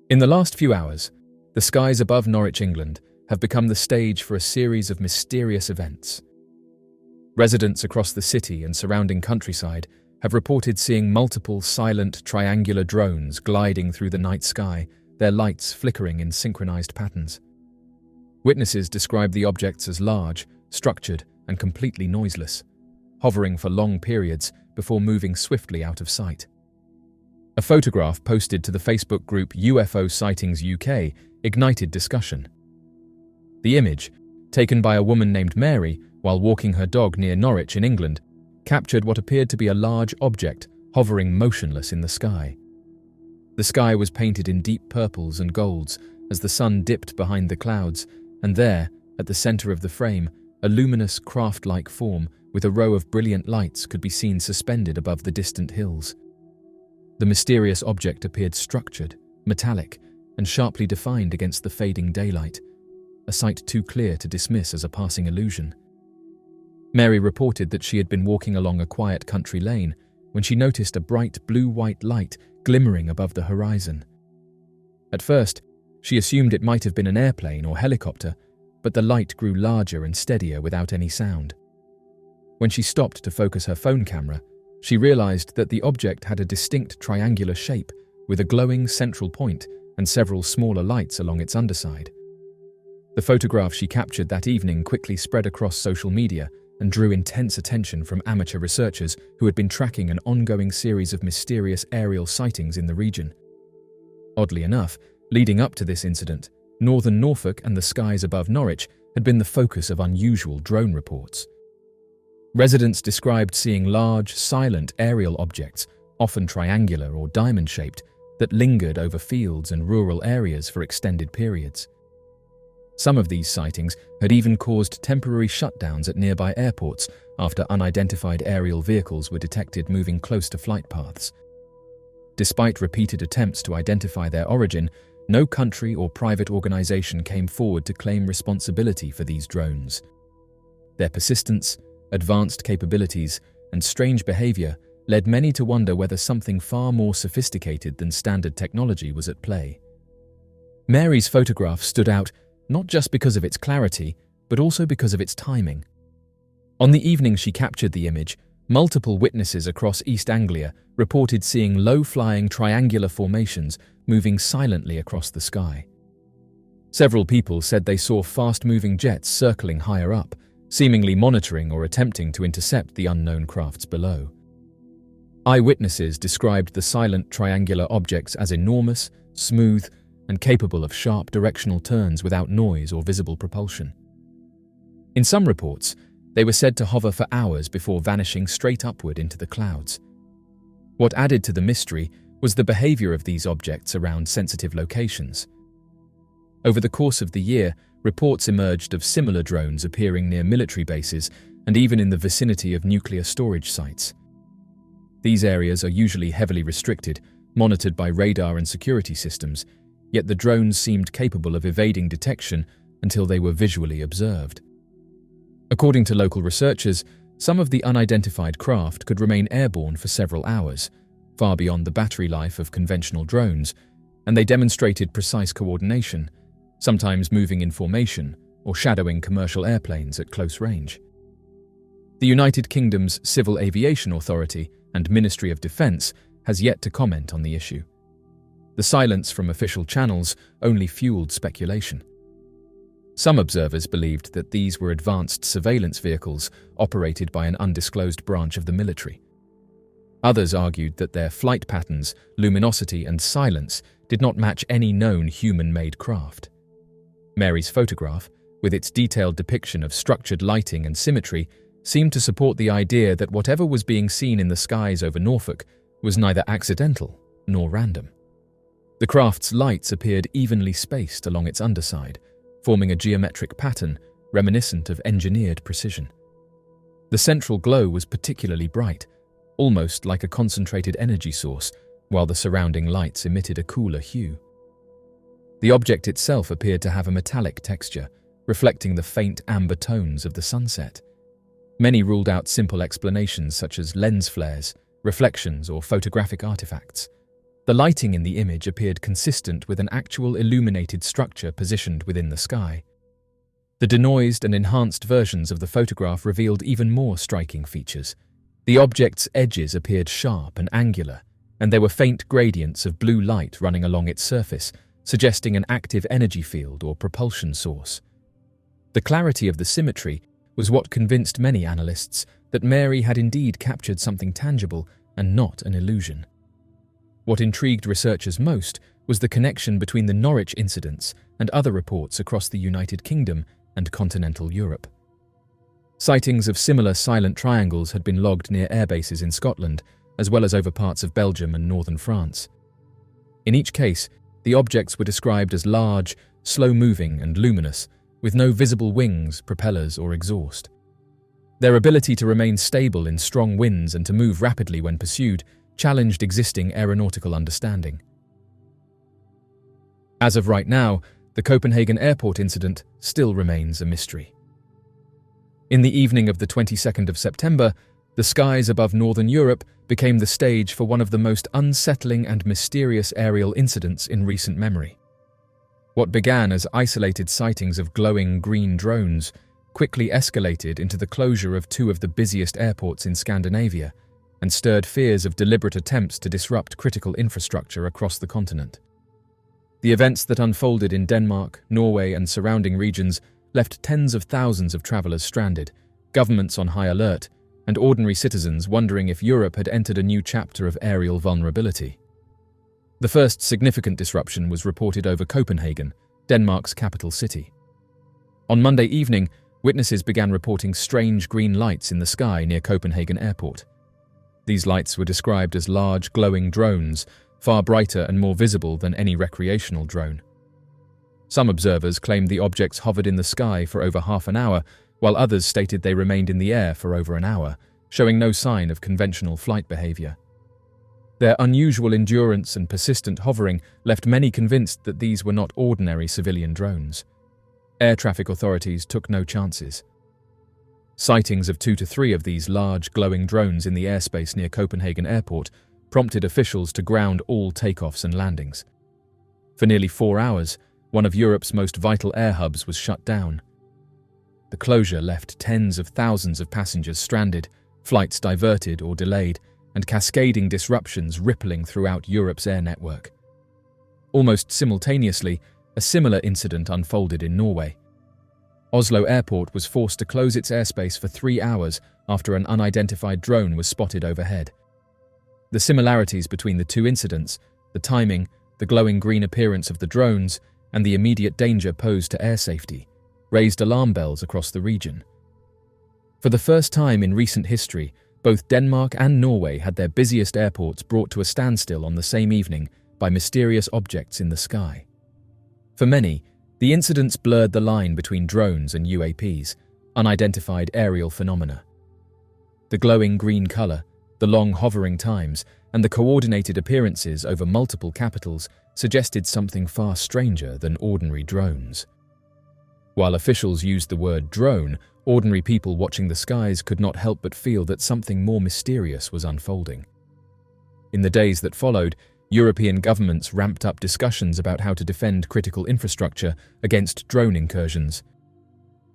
In the last few hours, the skies above Norwich, England, have become the stage for a series of mysterious events. Residents across the city and surrounding countryside have reported seeing multiple silent triangular drones gliding through the night sky, their lights flickering in synchronized patterns. Witnesses describe the objects as large, structured, and completely noiseless, hovering for long periods before moving swiftly out of sight. A photograph posted to the Facebook group UFO Sightings UK ignited discussion. The image, taken by a woman named Mary while walking her dog near Norwich in England, captured what appeared to be a large object hovering motionless in the sky. The sky was painted in deep purples and golds as the sun dipped behind the clouds, and there, at the center of the frame, a luminous craft-like form with a row of brilliant lights could be seen suspended above the distant hills. The mysterious object appeared structured, metallic, and sharply defined against the fading daylight, a sight too clear to dismiss as a passing illusion. Mary reported that she had been walking along a quiet country lane when she noticed a bright blue-white light glimmering above the horizon. At first, she assumed it might have been an airplane or helicopter, but the light grew larger and steadier without any sound. When she stopped to focus her phone camera, she realized that the object had a distinct triangular shape with a glowing central point and several smaller lights along its underside. The photograph she captured that evening quickly spread across social media and drew intense attention from amateur researchers who had been tracking an ongoing series of mysterious aerial sightings in the region. Oddly enough, leading up to this incident, northern Norfolk and the skies above Norwich had been the focus of unusual drone reports. Residents described seeing large, silent aerial objects, often triangular or diamond-shaped, that lingered over fields and rural areas for extended periods. Some of these sightings had even caused temporary shutdowns at nearby airports after unidentified aerial vehicles were detected moving close to flight paths. Despite repeated attempts to identify their origin, no country or private organization came forward to claim responsibility for these drones. Their persistence, advanced capabilities, and strange behavior led many to wonder whether something far more sophisticated than standard technology was at play. Mary's photograph stood out not just because of its clarity, but also because of its timing. On the evening she captured the image, multiple witnesses across East Anglia reported seeing low-flying triangular formations moving silently across the sky. Several people said they saw fast-moving jets circling higher up, seemingly monitoring or attempting to intercept the unknown crafts below. Eyewitnesses described the silent triangular objects as enormous, smooth, and capable of sharp directional turns without noise or visible propulsion. In some reports, they were said to hover for hours before vanishing straight upward into the clouds. What added to the mystery was the behavior of these objects around sensitive locations. Over the course of the year, reports emerged of similar drones appearing near military bases and even in the vicinity of nuclear storage sites. These areas are usually heavily restricted, monitored by radar and security systems, yet the drones seemed capable of evading detection until they were visually observed. According to local researchers, some of the unidentified craft could remain airborne for several hours, far beyond the battery life of conventional drones, and they demonstrated precise coordination, sometimes moving in formation or shadowing commercial airplanes at close range. The United Kingdom's Civil Aviation Authority and Ministry of Defence has yet to comment on the issue. The silence from official channels only fueled speculation. Some observers believed that these were advanced surveillance vehicles operated by an undisclosed branch of the military. Others argued that their flight patterns, luminosity, and silence did not match any known human-made craft. Mary's photograph, with its detailed depiction of structured lighting and symmetry, seemed to support the idea that whatever was being seen in the skies over Norfolk was neither accidental nor random. The craft's lights appeared evenly spaced along its underside, forming a geometric pattern reminiscent of engineered precision. The central glow was particularly bright, almost like a concentrated energy source, while the surrounding lights emitted a cooler hue. The object itself appeared to have a metallic texture, reflecting the faint amber tones of the sunset. Many ruled out simple explanations such as lens flares, reflections, or photographic artifacts. The lighting in the image appeared consistent with an actual illuminated structure positioned within the sky. The denoised and enhanced versions of the photograph revealed even more striking features. The object's edges appeared sharp and angular, and there were faint gradients of blue light running along its surface, suggesting an active energy field or propulsion source. The clarity of the symmetry was what convinced many analysts that Mary had indeed captured something tangible and not an illusion. What intrigued researchers most was the connection between the Norwich incidents and other reports across the United Kingdom and continental Europe. Sightings of similar silent triangles had been logged near airbases in Scotland, as well as over parts of Belgium and northern France. In each case, the objects were described as large, slow-moving and luminous, with no visible wings, propellers or exhaust. Their ability to remain stable in strong winds and to move rapidly when pursued challenged existing aeronautical understanding. As of right now, the Copenhagen airport incident still remains a mystery. In the evening of the 22nd of September, the skies above northern Europe became the stage for one of the most unsettling and mysterious aerial incidents in recent memory. What began as isolated sightings of glowing green drones quickly escalated into the closure of two of the busiest airports in Scandinavia and stirred fears of deliberate attempts to disrupt critical infrastructure across the continent. The events that unfolded in Denmark, Norway, and surrounding regions left tens of thousands of travelers stranded, governments on high alert, and ordinary citizens wondering if Europe had entered a new chapter of aerial vulnerability. The first significant disruption was reported over Copenhagen, Denmark's capital city. On Monday evening, witnesses began reporting strange green lights in the sky near Copenhagen airport. These lights were described as large, glowing drones, far brighter and more visible than any recreational drone. Some observers claimed the objects hovered in the sky for over half an hour, while others stated they remained in the air for over an hour, showing no sign of conventional flight behavior. Their unusual endurance and persistent hovering left many convinced that these were not ordinary civilian drones. Air traffic authorities took no chances. Sightings of 2 to 3 of these large, glowing drones in the airspace near Copenhagen airport prompted officials to ground all takeoffs and landings. For nearly 4 hours, one of Europe's most vital air hubs was shut down. The closure left tens of thousands of passengers stranded, flights diverted or delayed, and cascading disruptions rippling throughout Europe's air network. Almost simultaneously, a similar incident unfolded in Norway. Oslo Airport was forced to close its airspace for 3 hours after an unidentified drone was spotted overhead. The similarities between the two incidents, the timing, the glowing green appearance of the drones, and the immediate danger posed to air safety, raised alarm bells across the region. For the first time in recent history, both Denmark and Norway had their busiest airports brought to a standstill on the same evening by mysterious objects in the sky. For many, the incidents blurred the line between drones and UAPs, unidentified aerial phenomena. The glowing green color, the long hovering times, and the coordinated appearances over multiple capitals suggested something far stranger than ordinary drones. While officials used the word drone, ordinary people watching the skies could not help but feel that something more mysterious was unfolding. In the days that followed, European governments ramped up discussions about how to defend critical infrastructure against drone incursions.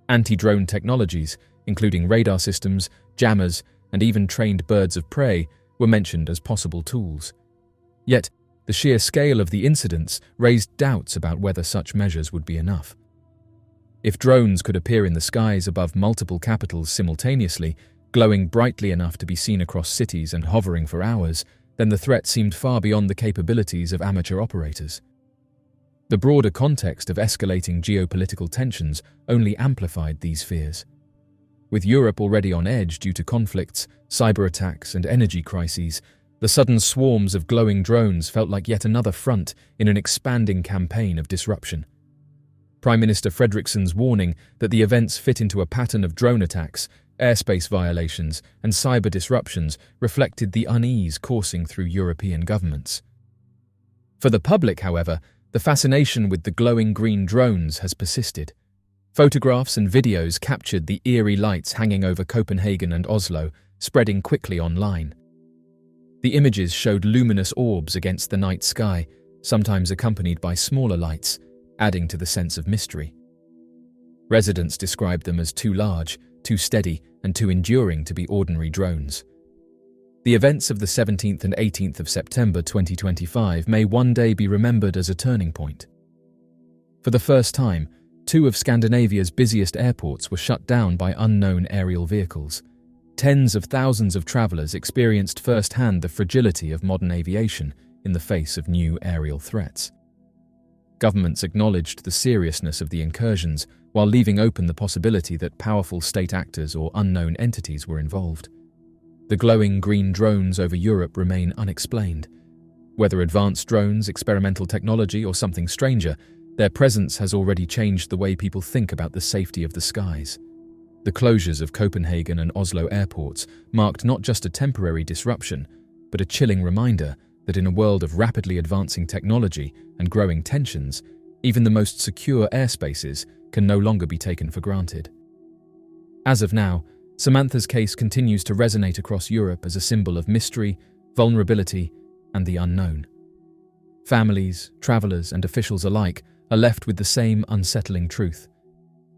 Anti-drone technologies, including radar systems, jammers, and even trained birds of prey, were mentioned as possible tools. Yet, the sheer scale of the incidents raised doubts about whether such measures would be enough. If drones could appear in the skies above multiple capitals simultaneously, glowing brightly enough to be seen across cities and hovering for hours, then the threat seemed far beyond the capabilities of amateur operators. The broader context of escalating geopolitical tensions only amplified these fears. With Europe already on edge due to conflicts, cyber attacks, and energy crises, the sudden swarms of glowing drones felt like yet another front in an expanding campaign of disruption. Prime Minister Fredriksson's warning that the events fit into a pattern of drone attacks, airspace violations, and cyber disruptions reflected the unease coursing through European governments. For the public, however, the fascination with the glowing green drones has persisted. Photographs and videos captured the eerie lights hanging over Copenhagen and Oslo, spreading quickly online. The images showed luminous orbs against the night sky, sometimes accompanied by smaller lights, adding to the sense of mystery. Residents described them as too large, too steady, and too enduring to be ordinary drones. The events of the 17th and 18th of September 2025 may one day be remembered as a turning point. For the first time, two of Scandinavia's busiest airports were shut down by unknown aerial vehicles. Tens of thousands of travelers experienced firsthand the fragility of modern aviation in the face of new aerial threats. Governments acknowledged the seriousness of the incursions while leaving open the possibility that powerful state actors or unknown entities were involved. The glowing green drones over Europe remain unexplained. Whether advanced drones, experimental technology, or something stranger, their presence has already changed the way people think about the safety of the skies. The closures of Copenhagen and Oslo airports marked not just a temporary disruption, but a chilling reminder that in a world of rapidly advancing technology and growing tensions, even the most secure airspaces can no longer be taken for granted. As of now, Samantha's case continues to resonate across Europe as a symbol of mystery, vulnerability, and the unknown. Families, travelers, and officials alike are left with the same unsettling truth.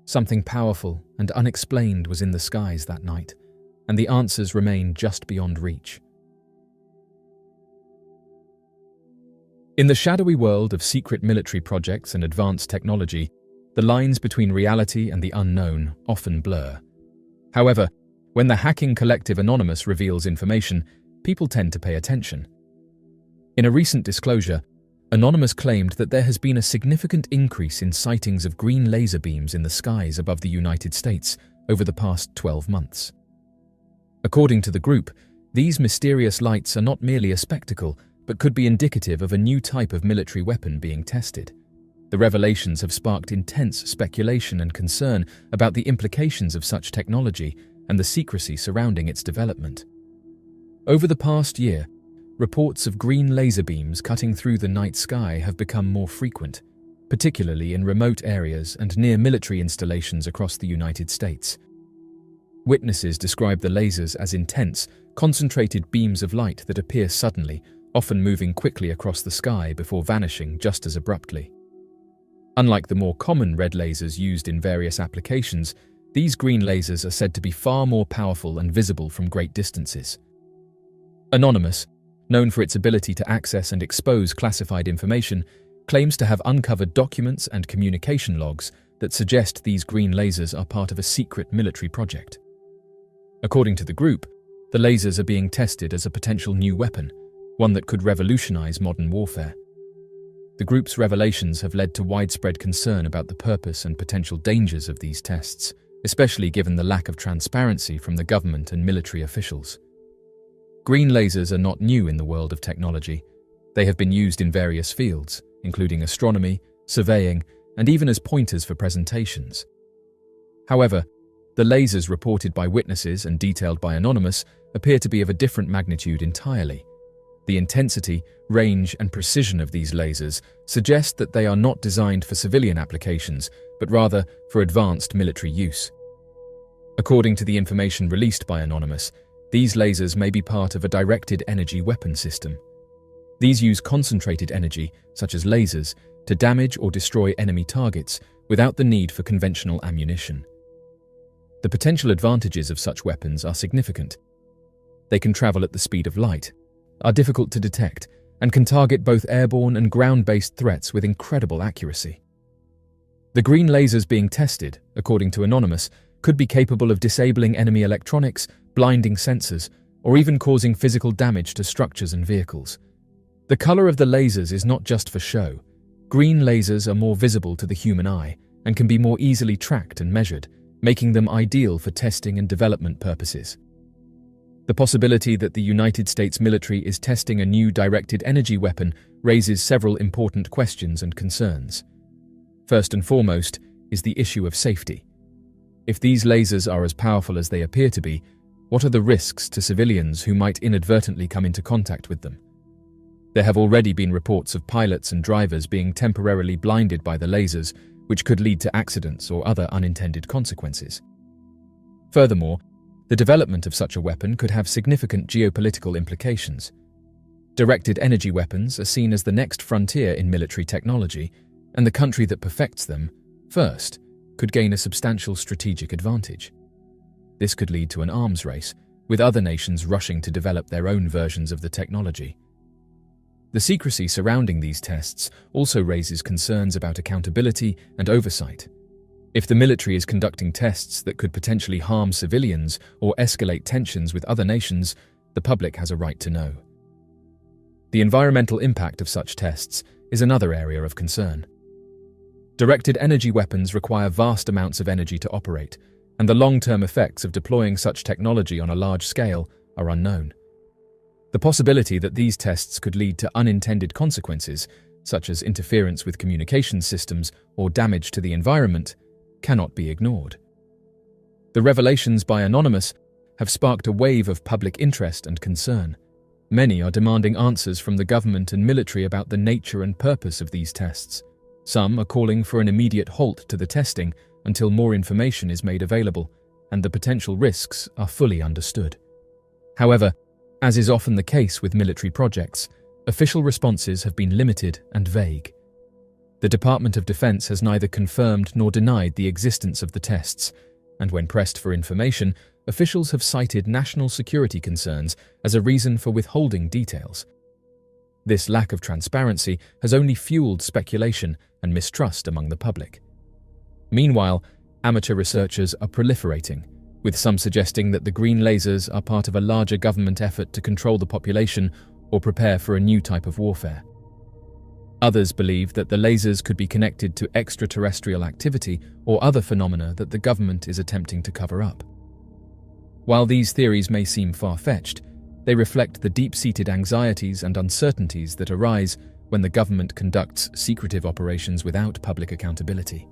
Something powerful and unexplained was in the skies that night, and the answers remain just beyond reach. In the shadowy world of secret military projects and advanced technology, the lines between reality and the unknown often blur. However, when the hacking collective Anonymous reveals information, people tend to pay attention. In a recent disclosure, Anonymous claimed that there has been a significant increase in sightings of green laser beams in the skies above the United States over the past 12 months. According to the group, these mysterious lights are not merely a spectacle, but could be indicative of a new type of military weapon being tested. The revelations have sparked intense speculation and concern about the implications of such technology and the secrecy surrounding its development. Over the past year, reports of green laser beams cutting through the night sky have become more frequent, particularly in remote areas and near military installations across the United States. Witnesses describe the lasers as intense, concentrated beams of light that appear suddenly, often moving quickly across the sky before vanishing just as abruptly. Unlike the more common red lasers used in various applications, these green lasers are said to be far more powerful and visible from great distances. Anonymous, known for its ability to access and expose classified information, claims to have uncovered documents and communication logs that suggest these green lasers are part of a secret military project. According to the group, the lasers are being tested as a potential new weapon, one that could revolutionize modern warfare. The group's revelations have led to widespread concern about the purpose and potential dangers of these tests, especially given the lack of transparency from the government and military officials. Green lasers are not new in the world of technology. They have been used in various fields, including astronomy, surveying, and even as pointers for presentations. However, the lasers reported by witnesses and detailed by Anonymous appear to be of a different magnitude entirely. The intensity, range, and precision of these lasers suggest that they are not designed for civilian applications, but rather for advanced military use. According to the information released by Anonymous, these lasers may be part of a directed energy weapon system. These use concentrated energy, such as lasers, to damage or destroy enemy targets without the need for conventional ammunition. The potential advantages of such weapons are significant. They can travel at the speed of light, are difficult to detect, and can target both airborne and ground-based threats with incredible accuracy. The green lasers being tested, according to Anonymous, could be capable of disabling enemy electronics, blinding sensors, or even causing physical damage to structures and vehicles. The color of the lasers is not just for show. Green lasers are more visible to the human eye and can be more easily tracked and measured, making them ideal for testing and development purposes. The possibility that the United States military is testing a new directed energy weapon raises several important questions and concerns. First and foremost is the issue of safety. If these lasers are as powerful as they appear to be, what are the risks to civilians who might inadvertently come into contact with them? There have already been reports of pilots and drivers being temporarily blinded by the lasers, which could lead to accidents or other unintended consequences. Furthermore, the development of such a weapon could have significant geopolitical implications. Directed energy weapons are seen as the next frontier in military technology, and the country that perfects them first could gain a substantial strategic advantage. This could lead to an arms race, with other nations rushing to develop their own versions of the technology. The secrecy surrounding these tests also raises concerns about accountability and oversight. If the military is conducting tests that could potentially harm civilians or escalate tensions with other nations, the public has a right to know. The environmental impact of such tests is another area of concern. Directed energy weapons require vast amounts of energy to operate, and the long-term effects of deploying such technology on a large scale are unknown. The possibility that these tests could lead to unintended consequences, such as interference with communication systems or damage to the environment, cannot be ignored. The revelations by Anonymous have sparked a wave of public interest and concern. Many are demanding answers from the government and military about the nature and purpose of these tests. Some are calling for an immediate halt to the testing until more information is made available and the potential risks are fully understood. However, as is often the case with military projects, official responses have been limited and vague. The Department of Defense has neither confirmed nor denied the existence of the tests, and when pressed for information, officials have cited national security concerns as a reason for withholding details. This lack of transparency has only fueled speculation and mistrust among the public. Meanwhile, amateur researchers are proliferating, with some suggesting that the green lasers are part of a larger government effort to control the population or prepare for a new type of warfare. Others believe that the lasers could be connected to extraterrestrial activity or other phenomena that the government is attempting to cover up. While these theories may seem far-fetched, they reflect the deep-seated anxieties and uncertainties that arise when the government conducts secretive operations without public accountability.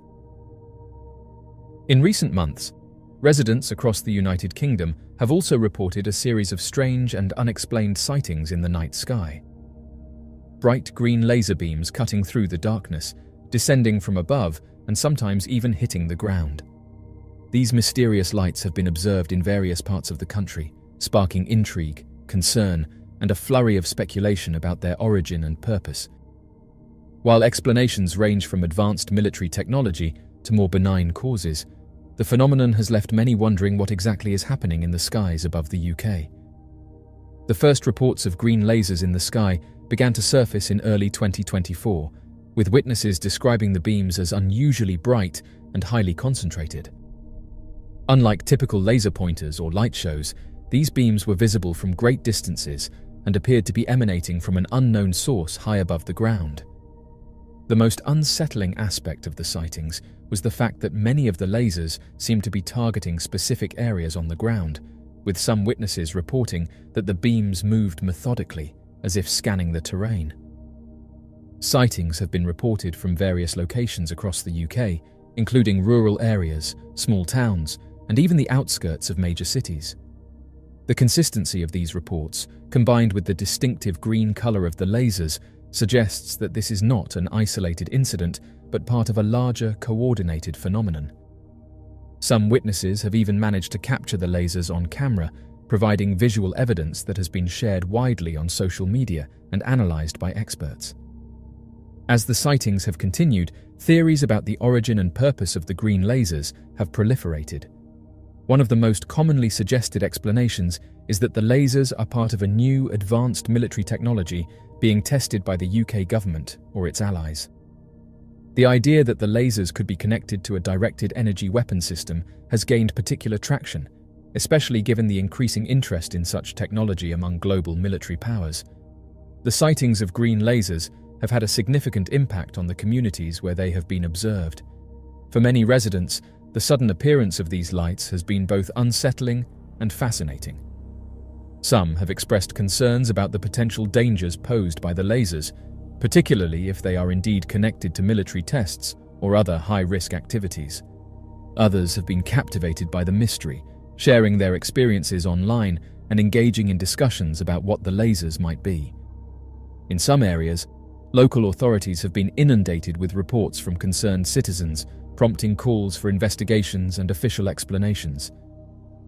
In recent months, residents across the United Kingdom have also reported a series of strange and unexplained sightings in the night sky. Bright green laser beams cutting through the darkness, descending from above and sometimes even hitting the ground. These mysterious lights have been observed in various parts of the country, sparking intrigue, concern, and a flurry of speculation about their origin and purpose. While explanations range from advanced military technology to more benign causes, the phenomenon has left many wondering what exactly is happening in the skies above the UK. The first reports of green lasers in the sky began to surface in early 2024, with witnesses describing the beams as unusually bright and highly concentrated. Unlike typical laser pointers or light shows, these beams were visible from great distances and appeared to be emanating from an unknown source high above the ground. The most unsettling aspect of the sightings was the fact that many of the lasers seemed to be targeting specific areas on the ground, with some witnesses reporting that the beams moved methodically, as if scanning the terrain. Sightings have been reported from various locations across the UK, including rural areas, small towns, and even the outskirts of major cities. The consistency of these reports, combined with the distinctive green colour of the lasers, suggests that this is not an isolated incident, but part of a larger, coordinated phenomenon. Some witnesses have even managed to capture the lasers on camera, providing visual evidence that has been shared widely on social media and analysed by experts. As the sightings have continued, theories about the origin and purpose of the green lasers have proliferated. One of the most commonly suggested explanations is that the lasers are part of a new, advanced military technology being tested by the UK government or its allies. The idea that the lasers could be connected to a directed energy weapon system has gained particular traction, especially given the increasing interest in such technology among global military powers. The sightings of green lasers have had a significant impact on the communities where they have been observed. For many residents, the sudden appearance of these lights has been both unsettling and fascinating. Some have expressed concerns about the potential dangers posed by the lasers, particularly if they are indeed connected to military tests or other high-risk activities. Others have been captivated by the mystery, sharing their experiences online and engaging in discussions about what the lasers might be. In some areas, local authorities have been inundated with reports from concerned citizens, prompting calls for investigations and official explanations.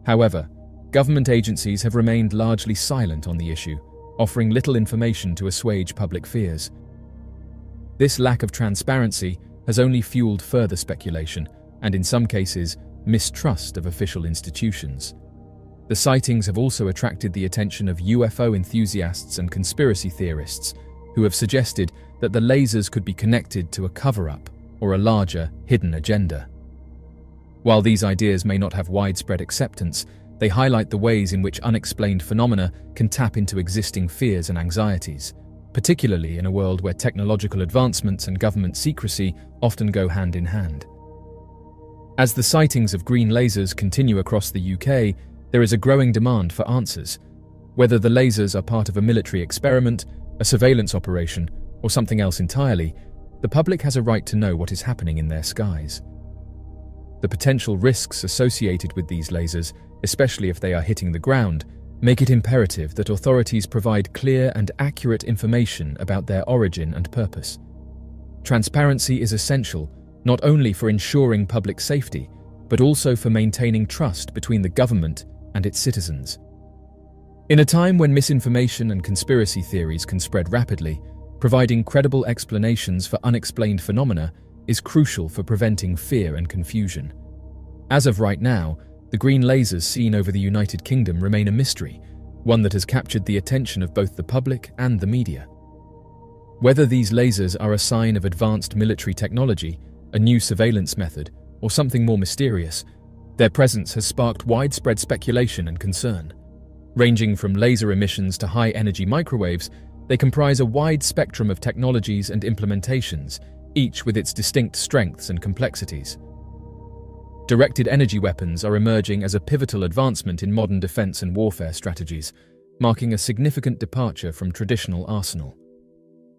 However, government agencies have remained largely silent on the issue, offering little information to assuage public fears. This lack of transparency has only fueled further speculation and, in some cases, mistrust of official institutions. The sightings have also attracted the attention of UFO enthusiasts and conspiracy theorists, who have suggested that the lasers could be connected to a cover-up or a larger, hidden agenda. While these ideas may not have widespread acceptance, they highlight the ways in which unexplained phenomena can tap into existing fears and anxieties, particularly in a world where technological advancements and government secrecy often go hand in hand. As the sightings of green lasers continue across the UK, there is a growing demand for answers. Whether the lasers are part of a military experiment, a surveillance operation, or something else entirely, the public has a right to know what is happening in their skies. The potential risks associated with these lasers, especially if they are hitting the ground, make it imperative that authorities provide clear and accurate information about their origin and purpose. Transparency is essential, not only for ensuring public safety, but also for maintaining trust between the government and its citizens. In a time when misinformation and conspiracy theories can spread rapidly, providing credible explanations for unexplained phenomena is crucial for preventing fear and confusion. As of right now, the green lasers seen over the United Kingdom remain a mystery, one that has captured the attention of both the public and the media. Whether these lasers are a sign of advanced military technology, a new surveillance method, or something more mysterious, their presence has sparked widespread speculation and concern. Ranging from laser emissions to high-energy microwaves, they comprise a wide spectrum of technologies and implementations, each with its distinct strengths and complexities. Directed energy weapons are emerging as a pivotal advancement in modern defense and warfare strategies, marking a significant departure from traditional arsenal.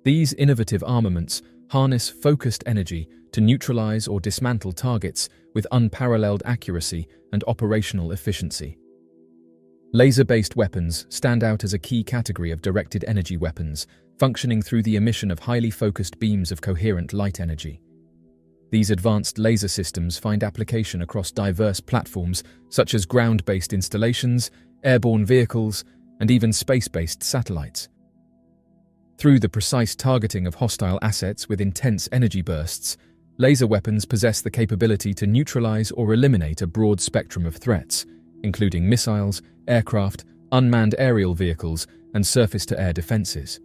These innovative armaments harness focused energy to neutralize or dismantle targets with unparalleled accuracy and operational efficiency. Laser-based weapons stand out as a key category of directed energy weapons, functioning through the emission of highly focused beams of coherent light energy. These advanced laser systems find application across diverse platforms such as ground-based installations, airborne vehicles, and even space-based satellites. Through the precise targeting of hostile assets with intense energy bursts, laser weapons possess the capability to neutralize or eliminate a broad spectrum of threats, including missiles, aircraft, unmanned aerial vehicles, and surface-to-air defenses.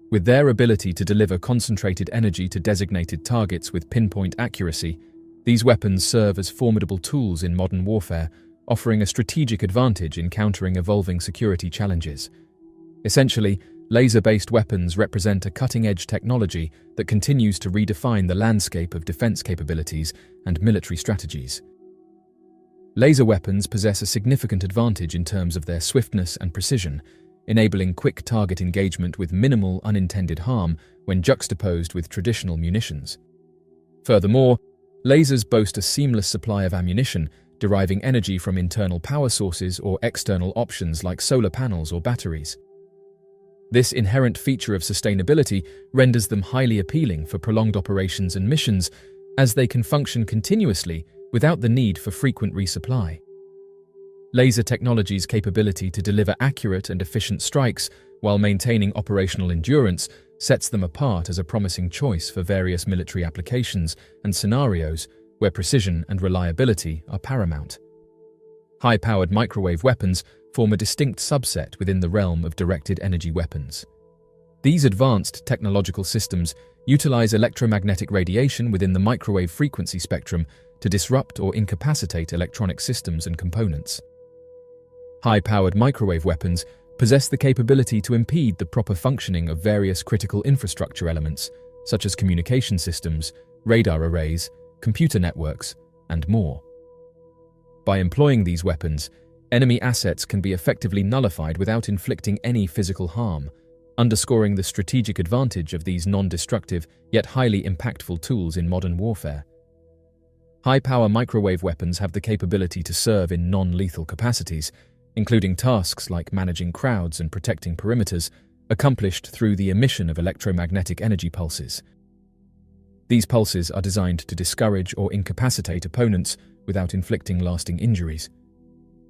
With their ability to deliver concentrated energy to designated targets with pinpoint accuracy, these weapons serve as formidable tools in modern warfare, offering a strategic advantage in countering evolving security challenges. Essentially, laser-based weapons represent a cutting-edge technology that continues to redefine the landscape of defense capabilities and military strategies. Laser weapons possess a significant advantage in terms of their swiftness and precision, enabling quick target engagement with minimal unintended harm when juxtaposed with traditional munitions. Furthermore, lasers boast a seamless supply of ammunition, deriving energy from internal power sources or external options like solar panels or batteries. This inherent feature of sustainability renders them highly appealing for prolonged operations and missions, as they can function continuously without the need for frequent resupply. Laser technology's capability to deliver accurate and efficient strikes while maintaining operational endurance sets them apart as a promising choice for various military applications and scenarios where precision and reliability are paramount. High-powered microwave weapons form a distinct subset within the realm of directed energy weapons. These advanced technological systems utilize electromagnetic radiation within the microwave frequency spectrum to disrupt or incapacitate electronic systems and components. High-powered microwave weapons possess the capability to impede the proper functioning of various critical infrastructure elements, such as communication systems, radar arrays, computer networks, and more. By employing these weapons, enemy assets can be effectively nullified without inflicting any physical harm, underscoring the strategic advantage of these non-destructive yet highly impactful tools in modern warfare. High-power microwave weapons have the capability to serve in non-lethal capacities, including tasks like managing crowds and protecting perimeters, accomplished through the emission of electromagnetic energy pulses. These pulses are designed to discourage or incapacitate opponents without inflicting lasting injuries.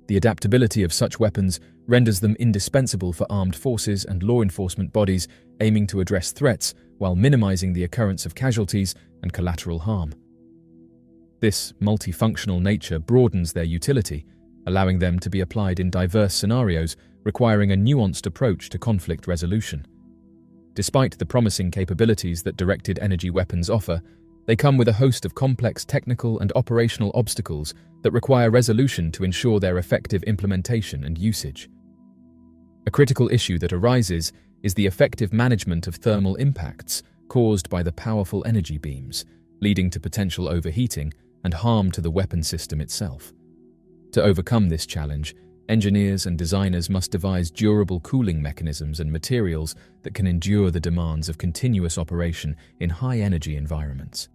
The adaptability of such weapons renders them indispensable for armed forces and law enforcement bodies aiming to address threats while minimizing the occurrence of casualties and collateral harm. This multifunctional nature broadens their utility, allowing them to be applied in diverse scenarios requiring a nuanced approach to conflict resolution. Despite the promising capabilities that directed energy weapons offer, they come with a host of complex technical and operational obstacles that require resolution to ensure their effective implementation and usage. A critical issue that arises is the effective management of thermal impacts caused by the powerful energy beams, leading to potential overheating and harm to the weapon system itself. To overcome this challenge, engineers and designers must devise durable cooling mechanisms and materials that can endure the demands of continuous operation in high-energy environments.